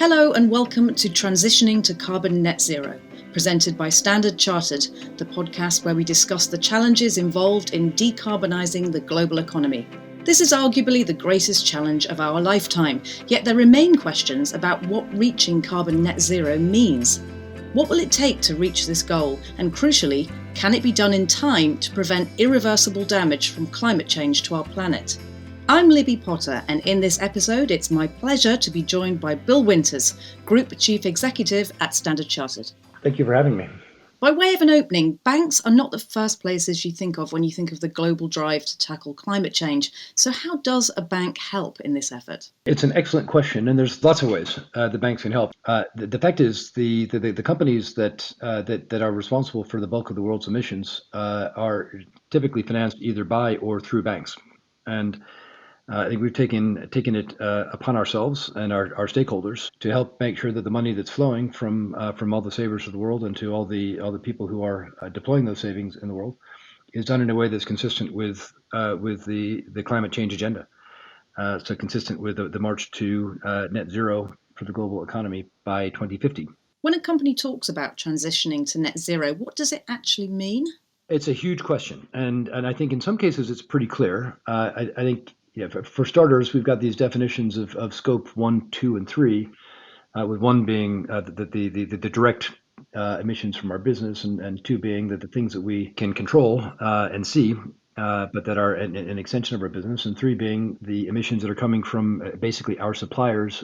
Hello and welcome to Transitioning to Carbon Net Zero, presented by Standard Chartered, the podcast where we discuss the challenges involved in decarbonising the global economy. This is arguably the greatest challenge of our lifetime, yet there remain questions about what reaching carbon net zero means. What will it take to reach this goal? And crucially, can it be done in time to prevent irreversible damage from climate change to our planet? I'm Libby Potter, and in this episode, it's my pleasure to be joined by Bill Winters, Group Chief Executive at Standard Chartered. Thank you for having me. By way of an opening, banks are not the first places you think of when you think of the global drive to tackle climate change. So how does a bank help in this effort? It's an excellent question, and there's lots of ways the banks can help. The fact is, the companies that are responsible for the bulk of the world's emissions are typically financed either by or through banks, and I think we've taken it upon ourselves and our stakeholders to help make sure that the money that's flowing from all the savers of the world and to all the people who are deploying those savings in the world is done in a way that's consistent with the climate change agenda. So consistent with the march to net zero for the global economy by 2050. When a company talks about transitioning to net zero, what does it actually mean? It's a huge question, and I think in some cases it's pretty clear. I think. Yeah, for starters, we've got these definitions of scope 1, 2, and 3, with 1 being the direct emissions from our business, and 2 being the things that we can control and see, but that are an extension of our business, and 3 being the emissions that are coming from basically our suppliers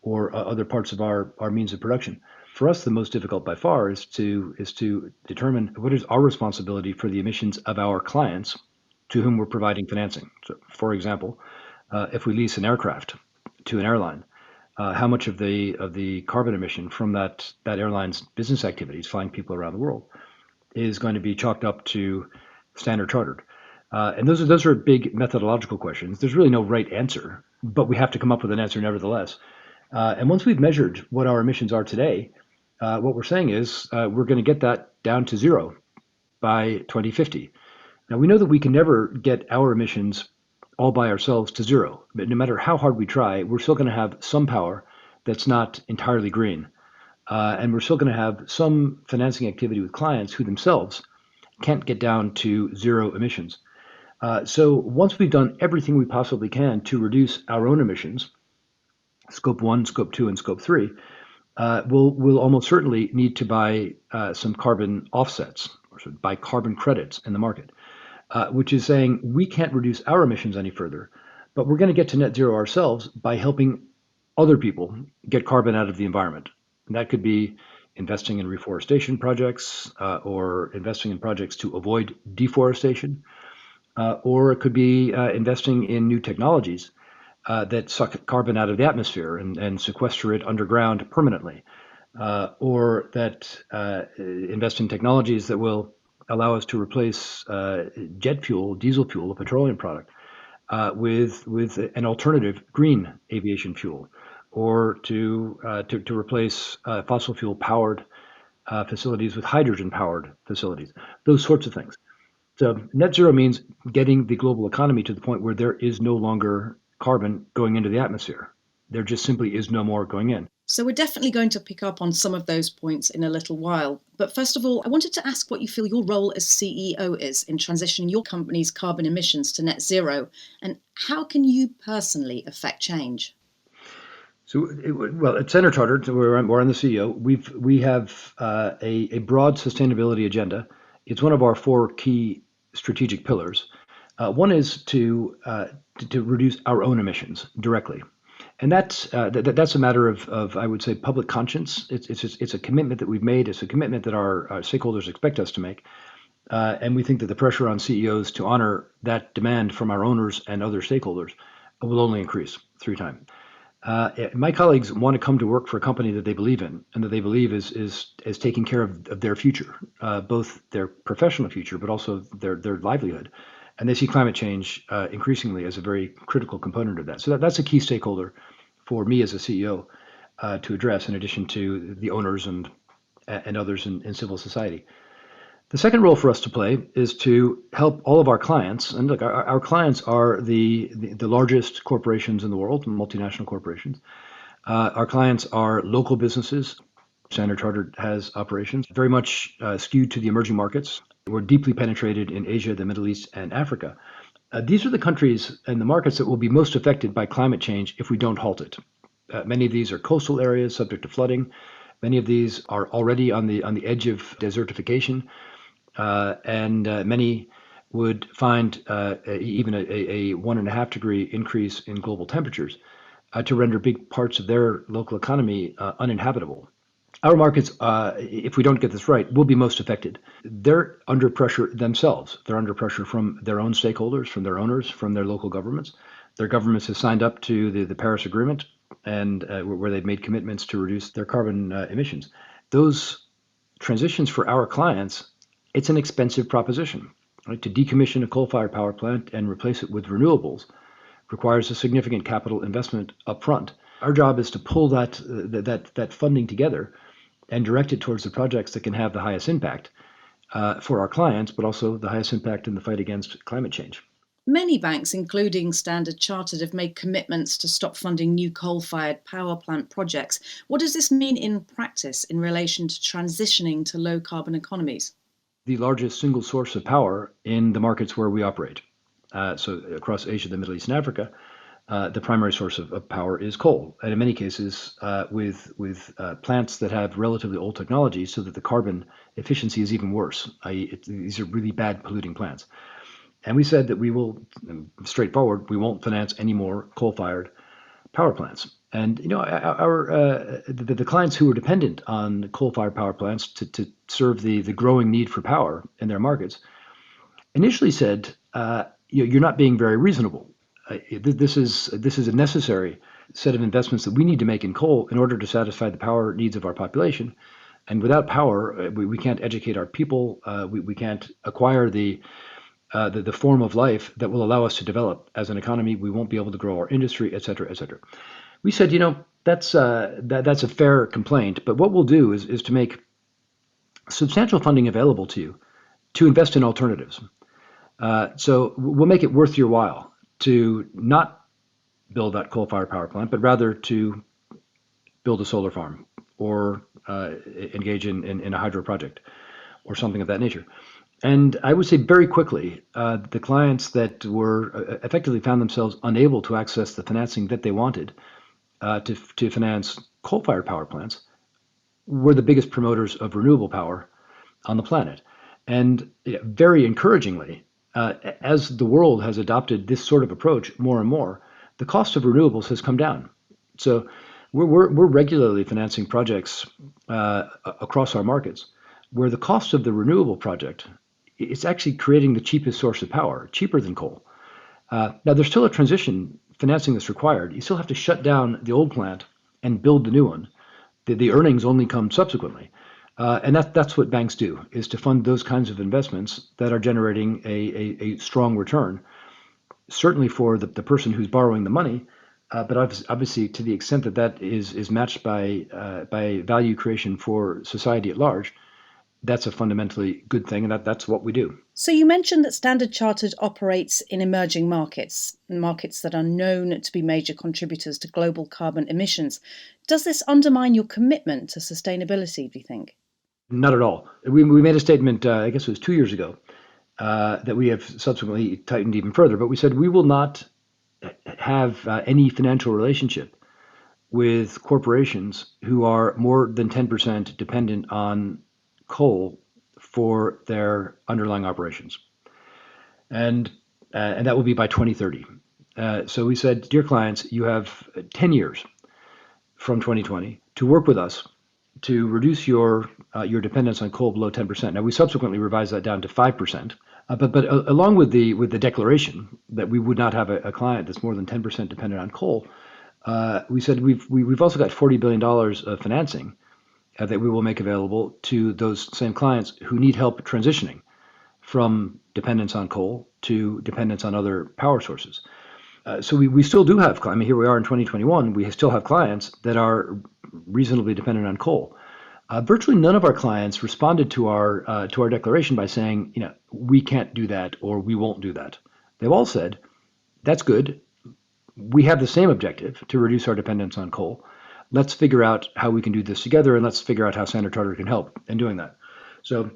or other parts of our means of production. For us, the most difficult by far is to determine what is our responsibility for the emissions of our clients to whom we're providing financing. So, for example, if we lease an aircraft to an airline, how much of the carbon emission from that airline's business activities, flying people around the world, is going to be chalked up to Standard Chartered? And those are big methodological questions. There's really no right answer, but we have to come up with an answer nevertheless. And once we've measured what our emissions are today, what we're saying is we're going to get that down to zero by 2050. Now, we know that we can never get our emissions all by ourselves to zero. But no matter how hard we try, we're still going to have some power that's not entirely green. And we're still going to have some financing activity with clients who themselves can't get down to zero emissions. So once we've done everything we possibly can to reduce our own emissions, scope 1, scope 2, and scope 3, we'll almost certainly need to buy some carbon offsets, or sort of buy carbon credits in the market. Which is saying we can't reduce our emissions any further, but we're going to get to net zero ourselves by helping other people get carbon out of the environment. And that could be investing in reforestation projects or investing in projects to avoid deforestation, or it could be investing in new technologies that suck carbon out of the atmosphere and sequester it underground permanently, or that invest in technologies that will allow us to replace jet fuel, diesel fuel, a petroleum product, with an alternative green aviation fuel, or to replace fossil fuel powered facilities with hydrogen powered facilities. Those sorts of things. So net zero means getting the global economy to the point where there is no longer carbon going into the atmosphere. There just simply is no more going in. So we're definitely going to pick up on some of those points in a little while. But first of all, I wanted to ask what you feel your role as CEO is in transitioning your company's carbon emissions to net zero, and how can you personally affect change? So, at Standard Chartered, where I'm the CEO, we have a broad sustainability agenda. It's one of our 4 key strategic pillars. One is to reduce our own emissions directly. And that's a matter of I would say public conscience. It's a commitment that we've made. It's a commitment that our stakeholders expect us to make, and we think that the pressure on CEOs to honor that demand from our owners and other stakeholders will only increase through time. My colleagues want to come to work for a company that they believe in and that they believe is taking care of their future, both their professional future but also their livelihood. And they see climate change increasingly as a very critical component of that. So that's a key stakeholder for me as a CEO to address, in addition to the owners and others in civil society. The second role for us to play is to help all of our clients. And look, our clients are the largest corporations in the world, multinational corporations. Our clients are local businesses. Standard Chartered has operations very much skewed to the emerging markets. We're deeply penetrated in Asia, the Middle East, and Africa. These are the countries and the markets that will be most affected by climate change if we don't halt it. Many of these are coastal areas subject to flooding. Many of these are already on the edge of desertification, and many would find even a 1.5 degree increase in global temperatures to render big parts of their local economy uninhabitable. Our markets, if we don't get this right, will be most affected. They're under pressure themselves. They're under pressure from their own stakeholders, from their owners, from their local governments. Their governments have signed up to the Paris Agreement, and where they've made commitments to reduce their carbon emissions. Those transitions for our clients, it's an expensive proposition. Right? To decommission a coal-fired power plant and replace it with renewables requires a significant capital investment upfront. Our job is to pull that funding together and direct it towards the projects that can have the highest impact for our clients, but also the highest impact in the fight against climate change. Many banks, including Standard Chartered, have made commitments to stop funding new coal-fired power plant projects. What does this mean in practice in relation to transitioning to low-carbon economies? The largest single source of power in the markets where we operate. So across Asia, the Middle East, and Africa, the primary source of power is coal, and in many cases with plants that have relatively old technology, so that the carbon efficiency is even worse. These are really bad polluting plants. And we said that we will, straightforward, we won't finance any more coal-fired power plants. And the clients who are dependent on coal-fired power plants to serve the growing need for power in their markets initially said, you're not being very reasonable. This is a necessary set of investments that we need to make in coal in order to satisfy the power needs of our population. And without power, we can't educate our people. We can't acquire the form of life that will allow us to develop as an economy. We won't be able to grow our industry, et cetera, et cetera. We said, that's a fair complaint, but what we'll do is to make substantial funding available to you to invest in alternatives. So we'll make it worth your while to not build that coal-fired power plant, but rather to build a solar farm or engage in a hydro project or something of that nature. And I would say very quickly, the clients that were effectively found themselves unable to access the financing that they wanted to finance coal-fired power plants were the biggest promoters of renewable power on the planet. And very encouragingly, as the world has adopted this sort of approach more and more, the cost of renewables has come down. So we're regularly financing projects across our markets where the cost of the renewable project is actually creating the cheapest source of power, cheaper than coal. Now, there's still a transition financing that's required. You still have to shut down the old plant and build the new one. The earnings only come subsequently. And that's what banks do, is to fund those kinds of investments that are generating a strong return, certainly for the person who's borrowing the money, but obviously to the extent that is matched by value creation for society at large. That's a fundamentally good thing, and that's what we do. So you mentioned that Standard Chartered operates in emerging markets that are known to be major contributors to global carbon emissions. Does this undermine your commitment to sustainability, do you think? Not at all. We made a statement, I guess it was 2 years ago, that we have subsequently tightened even further, but we said we will not have any financial relationship with corporations who are more than 10% dependent on coal for their underlying operations, and that will be by 2030. So we said, dear clients, you have 10 years from 2020 to work with us to reduce your dependence on coal below 10%. Now we subsequently revised that down to 5%. But along with the declaration that we would not have a client that's more than 10% dependent on coal, we said we've also got $40 billion of financing that we will make available to those same clients who need help transitioning from dependence on coal to dependence on other power sources. So we still do have, I mean, here we are in 2021, we still have clients that are reasonably dependent on coal. Virtually none of our clients responded to our declaration by saying, we can't do that or we won't do that. They've all said, that's good. We have the same objective to reduce our dependence on coal. let's figure out how we can do this together, and let's figure out how Standard Chartered can help in doing that. So,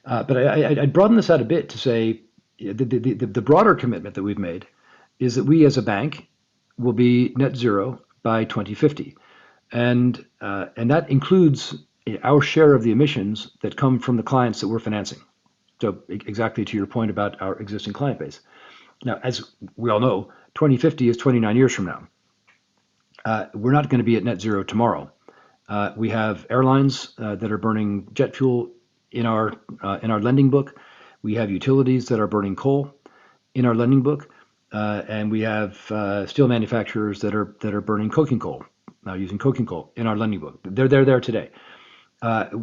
but I'd broaden this out a bit to say the broader commitment that we've made is that we as a bank will be net zero by 2050. And that includes our share of the emissions that come from the clients that we're financing. So exactly to your point about our existing client base. Now, as we all know, 2050 is 29 years from now. We're not going to be at net zero tomorrow. We have airlines that are burning jet fuel in our lending book. We have utilities that are burning coal in our lending book, and we have steel manufacturers that are burning coking coal, using coking coal in our lending book. They're there today.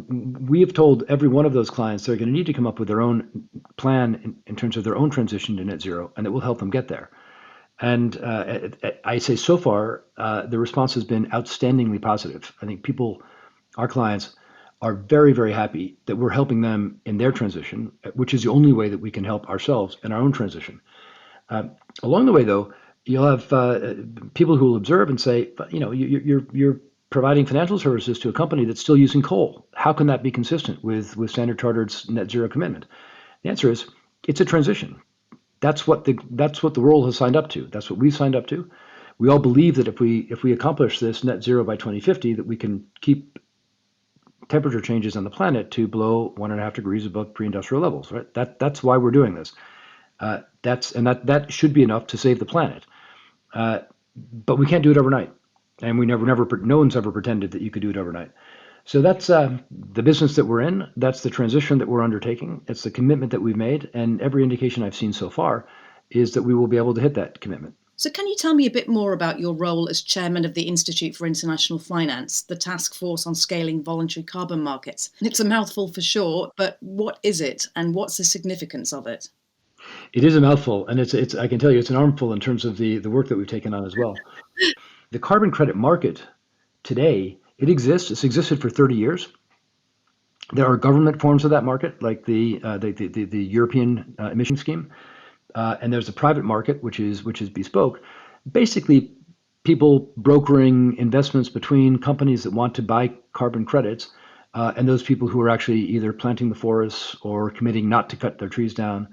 We have told every one of those clients they're going to need to come up with their own plan in terms of their own transition to net zero, and that will help them get there. And I say so far, the response has been outstandingly positive. I think our clients, are very, very happy that we're helping them in their transition, which is the only way that we can help ourselves in our own transition. Along the way, though, you'll have people who will observe and say, you're providing financial services to a company that's still using coal. How can that be consistent with Standard Chartered's net zero commitment? The answer is it's a transition. That's what the world has signed up to. That's what we've signed up to. We all believe that if we accomplish this net zero by 2050, that we can keep temperature changes on the planet to below 1.5 degrees above pre-industrial levels. Right? That's why we're doing this. That should be enough to save the planet. But we can't do it overnight, and no one's ever pretended that you could do it overnight. So that's the business that we're in. That's the transition that we're undertaking. It's the commitment that we've made, and every indication I've seen so far is that we will be able to hit that commitment. So can you tell me a bit more about your role as chairman of the Institute for International Finance, the task force on scaling voluntary carbon markets? It's a mouthful for sure, but what is it, and what's the significance of it? It is a mouthful, and it's I can tell you it's an armful in terms of the work that we've taken on as well. The carbon credit market today, it exists. It's existed for 30 years. There are government forms of that market, like the European emission scheme, and there's a private market which is bespoke. Basically, people brokering investments between companies that want to buy carbon credits and those people who are actually either planting the forests or committing not to cut their trees down,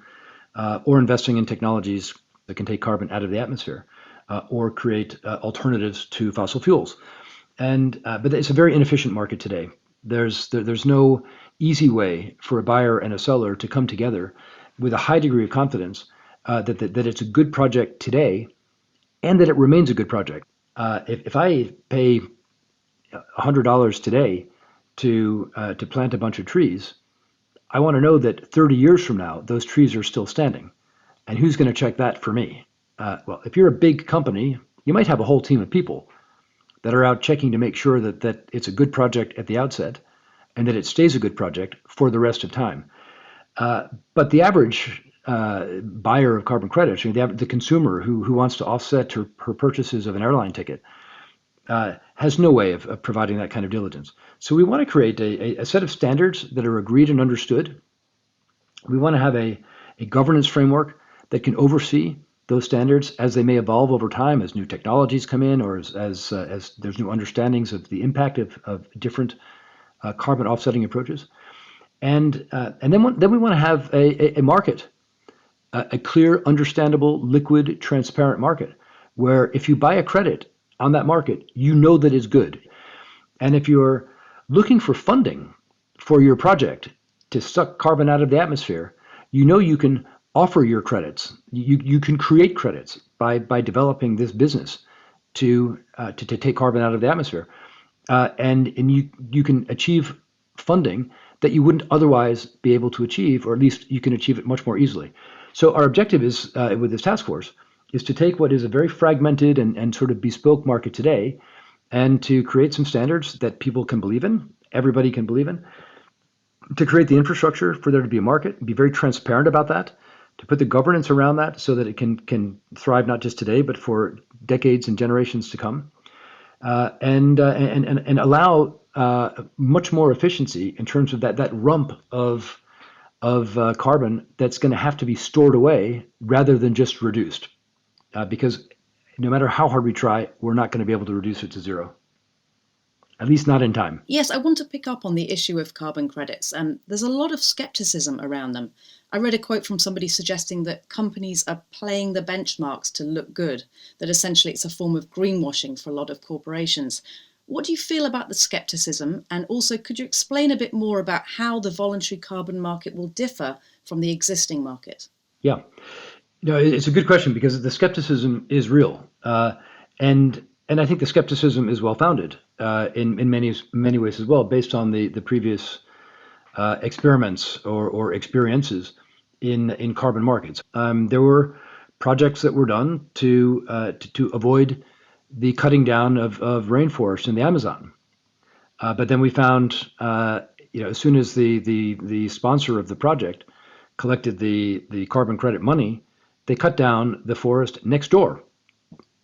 or investing in technologies that can take carbon out of the atmosphere, or create alternatives to fossil fuels. But it's a very inefficient market today. There's no easy way for a buyer and a seller to come together with a high degree of confidence that it's a good project today, and that it remains a good project. If I pay $100 today to plant a bunch of trees, I want to know that 30 years from now those trees are still standing, and who's going to check that for me? Well, if you're a big company, you might have a whole team of people that are out checking to make sure that it's a good project at the outset and that it stays a good project for the rest of time. But the average buyer of carbon credits, the consumer who wants to offset her purchases of an airline ticket, has no way of providing that kind of diligence. So we want to create a set of standards that are agreed and understood. We want to have a governance framework that can oversee those standards as they may evolve over time, as new technologies come in, or as there's new understandings of the impact of different carbon offsetting approaches. And then we want to have a market, a clear, understandable, liquid, transparent market, where if you buy a credit on that market, you know that it's good. And if you're looking for funding for your project to suck carbon out of the atmosphere, you know you can offer your credits. You can create credits by developing this business to take carbon out of the atmosphere, and you can achieve funding that you wouldn't otherwise be able to achieve, or at least you can achieve it much more easily. So our objective is with this task force is to take what is a very fragmented and sort of bespoke market today, and to create some standards that people can believe in, everybody can believe in, to create the infrastructure for there to be a market, be very transparent about that, to put the governance around that so that it can thrive not just today, but for decades and generations to come, and allow much more efficiency in terms of that rump of carbon that's going to have to be stored away rather than just reduced, because no matter how hard we try, we're not going to be able to reduce it to zero. at least not in time. Yes, I want to pick up on the issue of carbon credits. There's a lot of skepticism around them. I read a quote from somebody suggesting that companies are playing the benchmarks to look good, that essentially it's a form of greenwashing for a lot of corporations. What do you feel about the skepticism? And also, could you explain a bit more about how the voluntary carbon market will differ from the existing market? Yeah. It's a good question because the skepticism is real, and I think the skepticism is well founded in many ways as well, based on the previous experiments or experiences in carbon markets. There were projects that were done to avoid the cutting down of rainforest in the Amazon, but then we found, as soon as the sponsor of the project collected the carbon credit money, they cut down the forest next door.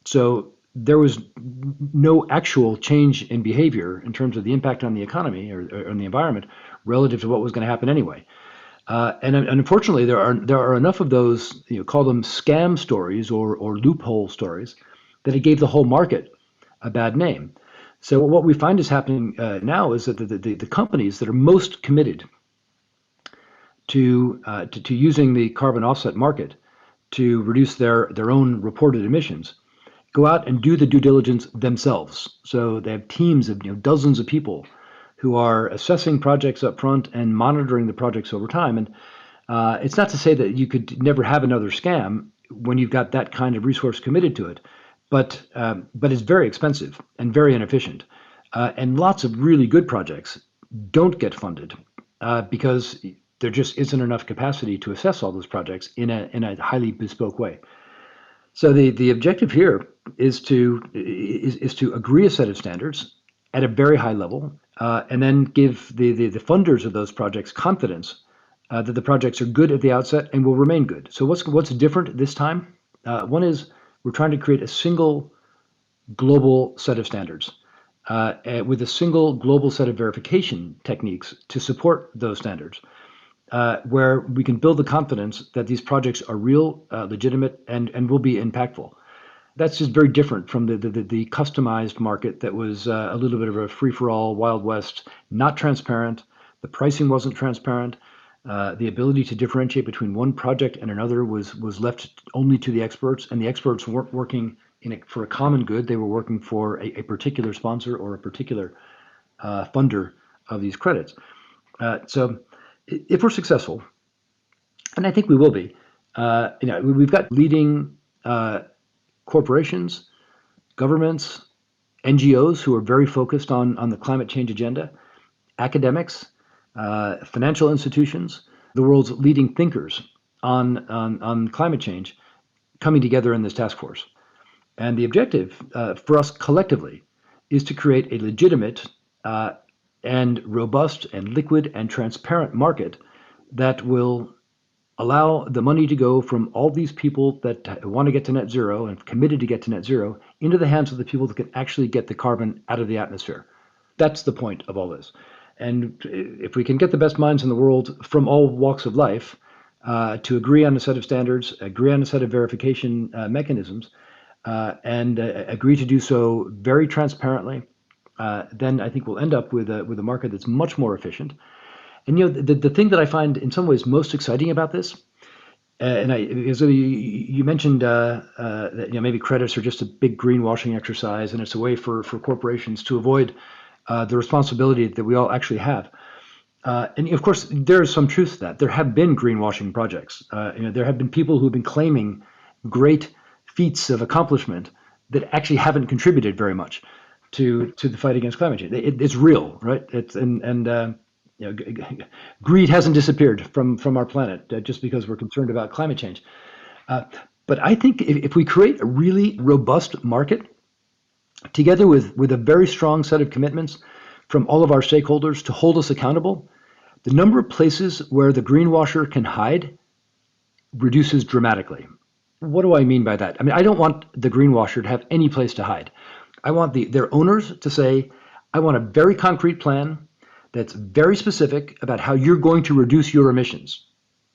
So there was no actual change in behavior in terms of the impact on the economy or on the environment relative to what was going to happen anyway. And unfortunately, there are enough of those, call them scam stories or loophole stories, that it gave the whole market a bad name. So what we find is happening now is that the companies that are most committed to using the carbon offset market to reduce their own reported emissions go out and do the due diligence themselves. So they have teams of dozens of people who are assessing projects up front and monitoring the projects over time. And it's not to say that you could never have another scam when you've got that kind of resource committed to it, but it's very expensive and very inefficient. And lots of really good projects don't get funded because there just isn't enough capacity to assess all those projects in a highly bespoke way. So the objective here is to agree a set of standards at a very high level, and then give the funders of those projects confidence that the projects are good at the outset and will remain good. So what's different this time? One is we're trying to create a single global set of standards with a single global set of verification techniques to support those standards, where we can build the confidence that these projects are real, legitimate, and will be impactful. That's just very different from the customized market that was a little bit of a free-for-all, Wild West, not transparent. The pricing wasn't transparent. The ability to differentiate between one project and another was left only to the experts, and the experts weren't working for a common good. They were working for a particular sponsor or a particular funder of these credits. So if we're successful, and I think we will be, we've got leading corporations, governments, NGOs who are very focused on the climate change agenda, academics, financial institutions, the world's leading thinkers on climate change coming together in this task force. And the objective for us collectively is to create a legitimate and robust and liquid and transparent market that will allow the money to go from all these people that want to get to net zero and committed to get to net zero into the hands of the people that can actually get the carbon out of the atmosphere. That's the point of all this. And if we can get the best minds in the world from all walks of life to agree on a set of standards, agree on a set of verification mechanisms, and agree to do so very transparently, then I think we'll end up with a market that's much more efficient. And the thing that I find in some ways most exciting about this, because you mentioned that maybe credits are just a big greenwashing exercise, and it's a way for corporations to avoid the responsibility that we all actually have. And of course, there is some truth to that. There have been greenwashing projects. There have been people who have been claiming great feats of accomplishment that actually haven't contributed very much to the fight against climate change. It's real, right? Greed hasn't disappeared from our planet just because we're concerned about climate change. But I think if we create a really robust market, together with a very strong set of commitments from all of our stakeholders to hold us accountable, the number of places where the greenwasher can hide reduces dramatically. What do I mean by that? I mean, I don't want the greenwasher to have any place to hide. I want their owners to say, I want a very concrete plan that's very specific about how you're going to reduce your emissions.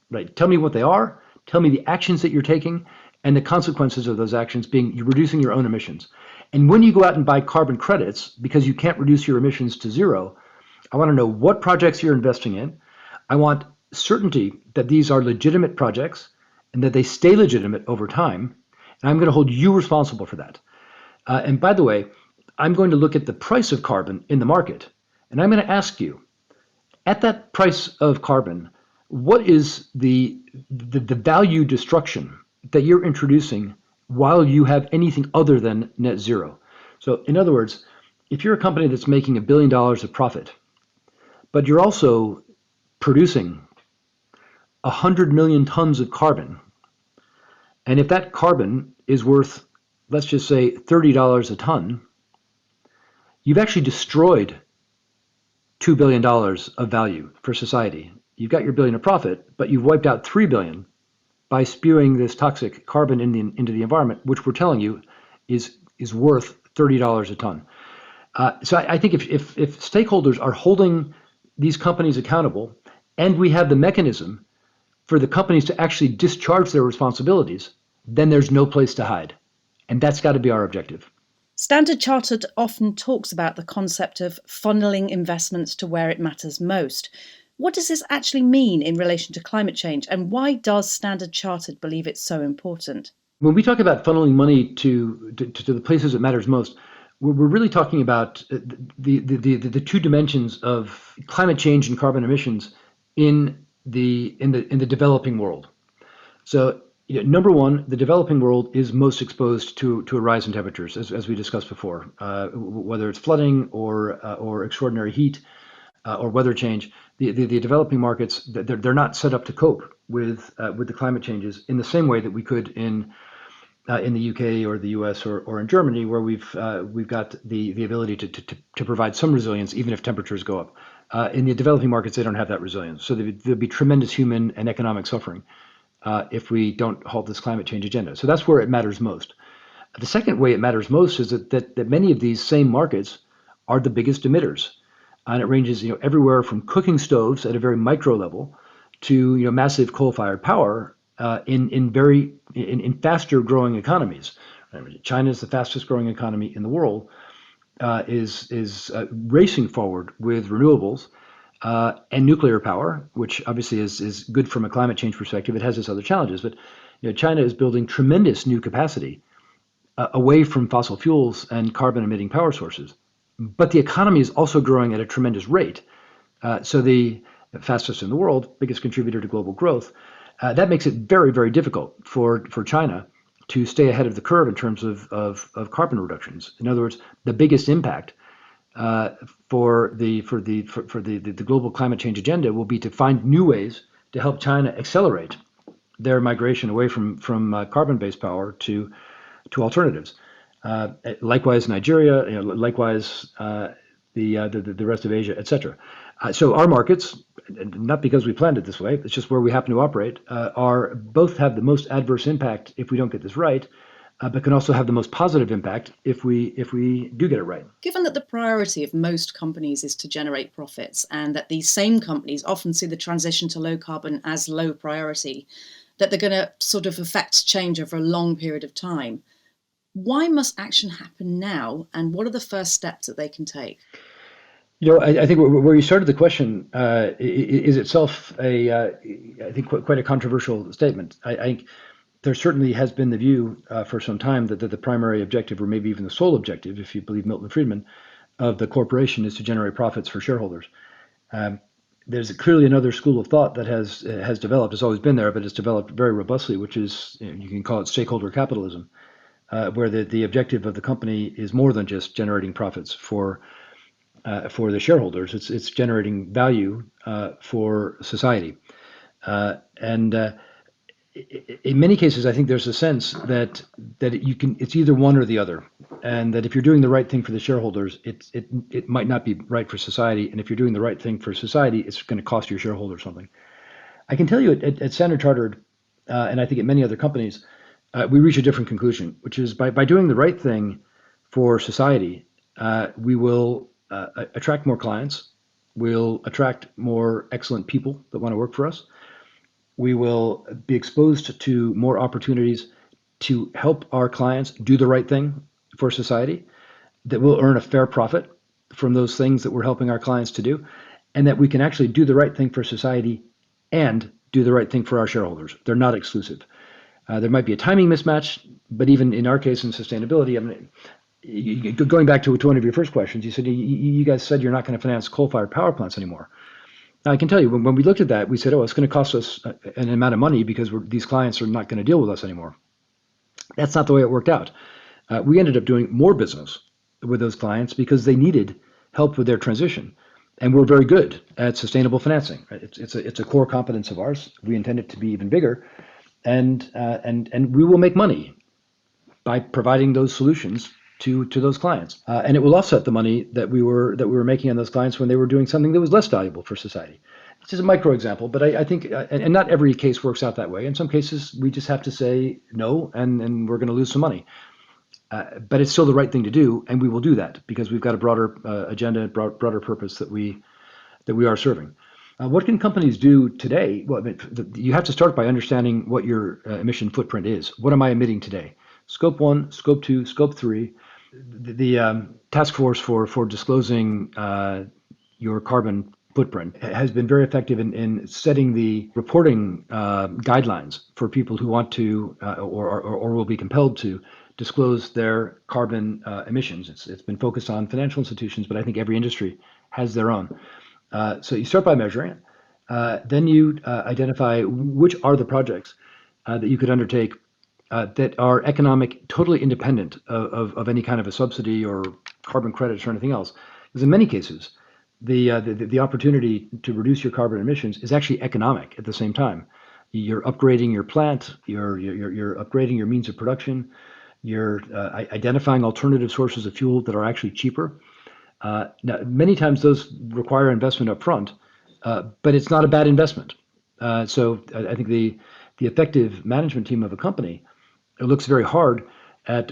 Right? Tell me what they are, tell me the actions that you're taking, and the consequences of those actions being you're reducing your own emissions. And when you go out and buy carbon credits, because you can't reduce your emissions to zero, I want to know what projects you're investing in. I want certainty that these are legitimate projects and that they stay legitimate over time. And I'm going to hold you responsible for that. And by the way, I'm going to look at the price of carbon in the market. And I'm going to ask you, at that price of carbon, what is the value destruction that you're introducing while you have anything other than net zero? So in other words, if you're a company that's making $1 billion of profit, but you're also producing 100 million tons of carbon, and if that carbon is worth, let's just say, $30 a ton, you've actually destroyed $2 billion of value for society. You've got your billion of profit, but you've wiped out 3 billion by spewing this toxic carbon into the environment, which we're telling you is worth $30 a ton. So I think if stakeholders are holding these companies accountable, and we have the mechanism for the companies to actually discharge their responsibilities, then there's no place to hide. And that's got to be our objective. Standard Chartered often talks about the concept of funneling investments to where it matters most. What does this actually mean in relation to climate change, and why does Standard Chartered believe it's so important? When we talk about funneling money to the places it matters most, we're really talking about the two dimensions of climate change and carbon emissions in the developing world. So, number one, the developing world is most exposed to a rise in temperatures, as we discussed before, whether it's flooding or extraordinary heat or weather change. The developing markets, they're not set up to cope with the climate changes in the same way that we could in the UK or the US or in Germany, where we've got the ability to provide some resilience even if temperatures go up. In the developing markets, they don't have that resilience. So there'll be tremendous human and economic suffering if we don't halt this climate change agenda. So that's where it matters most. The second way it matters most is that many of these same markets are the biggest emitters. And it ranges everywhere from cooking stoves at a very micro level to massive coal-fired power in faster growing economies. China is the fastest growing economy in the world, is racing forward with renewables and nuclear power, which obviously is good from a climate change perspective. It has its other challenges, but China is building tremendous new capacity away from fossil fuels and carbon emitting power sources. But the economy is also growing at a tremendous rate. So the fastest in the world, biggest contributor to global growth. That makes it very, very difficult for China to stay ahead of the curve in terms of carbon reductions. In other words, the biggest impact for the global climate change agenda will be to find new ways to help China accelerate their migration away from carbon-based power to alternatives. Likewise, Nigeria. Likewise, the rest of Asia, etc. So our markets, not because we planned it this way, it's just where we happen to operate, are both have the most adverse impact if we don't get this right, but can also have the most positive impact if we do get it right. Given that the priority of most companies is to generate profits, and that these same companies often see the transition to low carbon as low priority, that they're going to sort of affect change over a long period of time, why must action happen now, and what are the first steps that they can take? I think where you started the question is itself I think quite a controversial statement. I think there certainly has been the view for some time that the primary objective, or maybe even the sole objective, if you believe Milton Friedman, of the corporation is to generate profits for shareholders. There's clearly another school of thought that has developed. It's always been there, but it's developed very robustly, which is, you can call it stakeholder capitalism, where the objective of the company is more than just generating profits for the shareholders. It's generating value for society, and in many cases, I think there's a sense that it's either one or the other, and that if you're doing the right thing for the shareholders, it might not be right for society, and if you're doing the right thing for society, it's going to cost your shareholders something. I can tell you at Standard Chartered, and I think at many other companies, we reach a different conclusion, which is by doing the right thing for society, we will attract more clients, we'll attract more excellent people that want to work for us. We will be exposed to more opportunities to help our clients do the right thing for society, that we'll earn a fair profit from those things that we're helping our clients to do, and that we can actually do the right thing for society and do the right thing for our shareholders. They're not exclusive. There might be a timing mismatch, but even in our case in sustainability, I mean, going back to one of your first questions, you said you guys said you're not going to finance coal-fired power plants anymore. Now, I can tell you, when we looked at that, we said, oh, it's going to cost us an amount of money because these clients are not going to deal with us anymore. That's not the way it worked out. We ended up doing more business with those clients because they needed help with their transition. And we're very good at sustainable financing. Right? It's a core competence of ours. We intend it to be even bigger. And we will make money by providing those solutions to those clients, and it will offset the money that we were making on those clients when they were doing something that was less valuable for society. It's just a micro example, but I think, and not every case works out that way. In some cases, we just have to say no, and we're going to lose some money. But it's still the right thing to do, and we will do that because we've got a broader agenda, broader purpose that we are serving. What can companies do today? Well, I mean, you have to start by understanding what your emission footprint is. What am I emitting today? Scope 1, Scope 2, Scope 3. The task force for disclosing your carbon footprint has been very effective in setting the reporting guidelines for people who want to or will be compelled to disclose their carbon emissions. It's been focused on financial institutions, but I think every industry has their own. So you start by measuring it. Then you identify which are the projects that you could undertake that are economic, totally independent of any kind of a subsidy or carbon credits or anything else. Because in many cases, the opportunity to reduce your carbon emissions is actually economic at the same time. You're upgrading your plant, you're upgrading your means of production, you're identifying alternative sources of fuel that are actually cheaper. Now, many times those require investment up front, but it's not a bad investment. So I think the effective management team of a company looks very hard at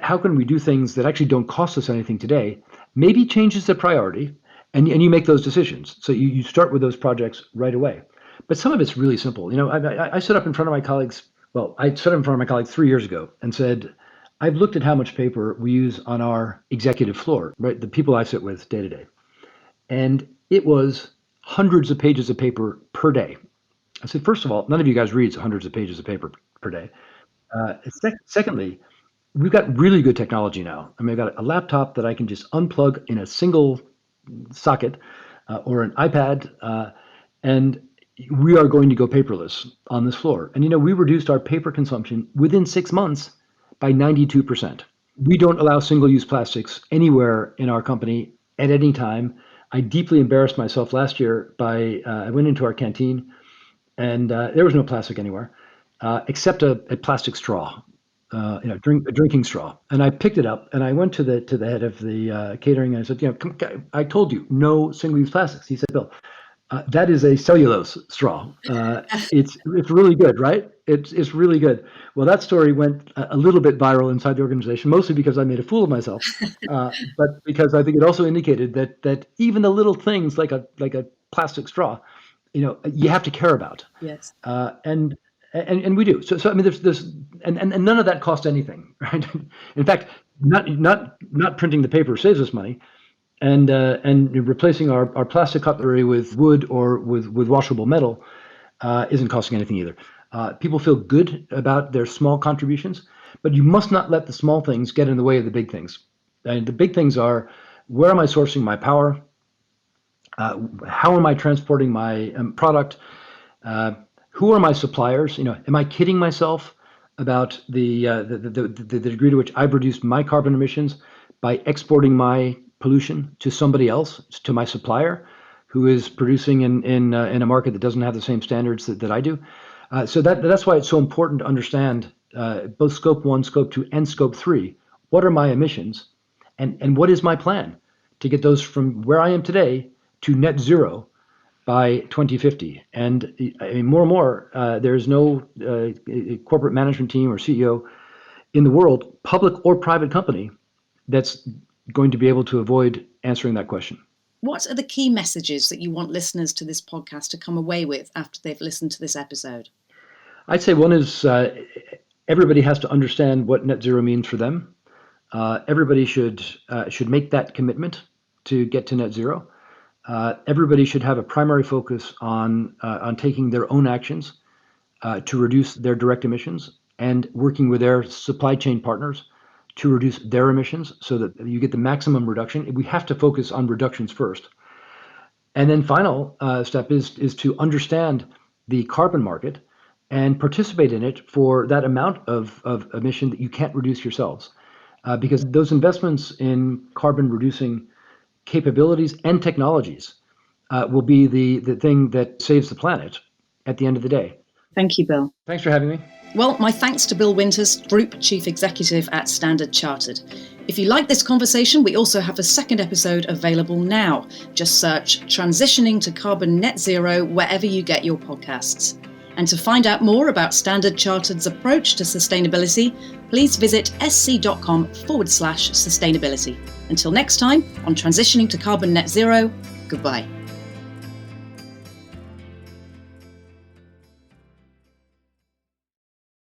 how can we do things that actually don't cost us anything today, maybe changes the priority, and you make those decisions. So you start with those projects right away. But some of it's really simple. I stood up in front of my colleagues. Well, I stood up in front of my colleagues 3 years ago and said, I've looked at how much paper we use on our executive floor, right? The people I sit with day to day. And it was hundreds of pages of paper per day. I said, first of all, none of you guys reads hundreds of pages of paper per day. Secondly, we've got really good technology now. I mean, I've got a laptop that I can just unplug in a single socket or an iPad, and we are going to go paperless on this floor. And we reduced our paper consumption within 6 months by 92%. We don't allow single-use plastics anywhere in our company at any time. I deeply embarrassed myself last year by I went into our canteen and there was no plastic anywhere except a plastic straw, a drinking straw. And I picked it up and I went to the head of the catering and I said, I told you no single-use plastics. He said, Bill, that is a cellulose straw. It's really good, right? It's really good. Well, that story went a little bit viral inside the organization, mostly because I made a fool of myself, but because I think it also indicated that even the little things like a plastic straw, you have to care about. Yes. And we do. So I mean, there's and none of that costs anything, right? In fact, not printing the paper saves us money. And replacing our plastic cutlery with wood or with washable metal isn't costing anything either. People feel good about their small contributions, but you must not let the small things get in the way of the big things. And the big things are, where am I sourcing my power? How am I transporting my product? Who are my suppliers? Am I kidding myself about the degree to which I've reduced my carbon emissions by exporting my pollution to somebody else, to my supplier, who is producing in a market that doesn't have the same standards that I do. So that's why it's so important to understand both Scope 1, Scope 2, and Scope 3. What are my emissions, and what is my plan to get those from where I am today to net zero by 2050? And I mean, more and more, there's no corporate management team or CEO in the world, public or private company, that's going to be able to avoid answering that question. What are the key messages that you want listeners to this podcast to come away with after they've listened to this episode? I'd say one is everybody has to understand what net zero means for them. Everybody should make that commitment to get to net zero. Everybody should have a primary focus on taking their own actions to reduce their direct emissions and working with their supply chain partners to reduce their emissions so that you get the maximum reduction. We have to focus on reductions first. And then final step is to understand the carbon market and participate in it for that amount of emission that you can't reduce yourselves. Because those investments in carbon reducing capabilities and technologies will be the thing that saves the planet at the end of the day. Thank you, Bill. Thanks for having me. Well, my thanks to Bill Winters, Group Chief Executive at Standard Chartered. If you like this conversation, we also have a second episode available now. Just search Transitioning to Carbon Net Zero wherever you get your podcasts. And to find out more about Standard Chartered's approach to sustainability, please visit sc.com/sustainability. Until next time, on Transitioning to Carbon Net Zero, goodbye.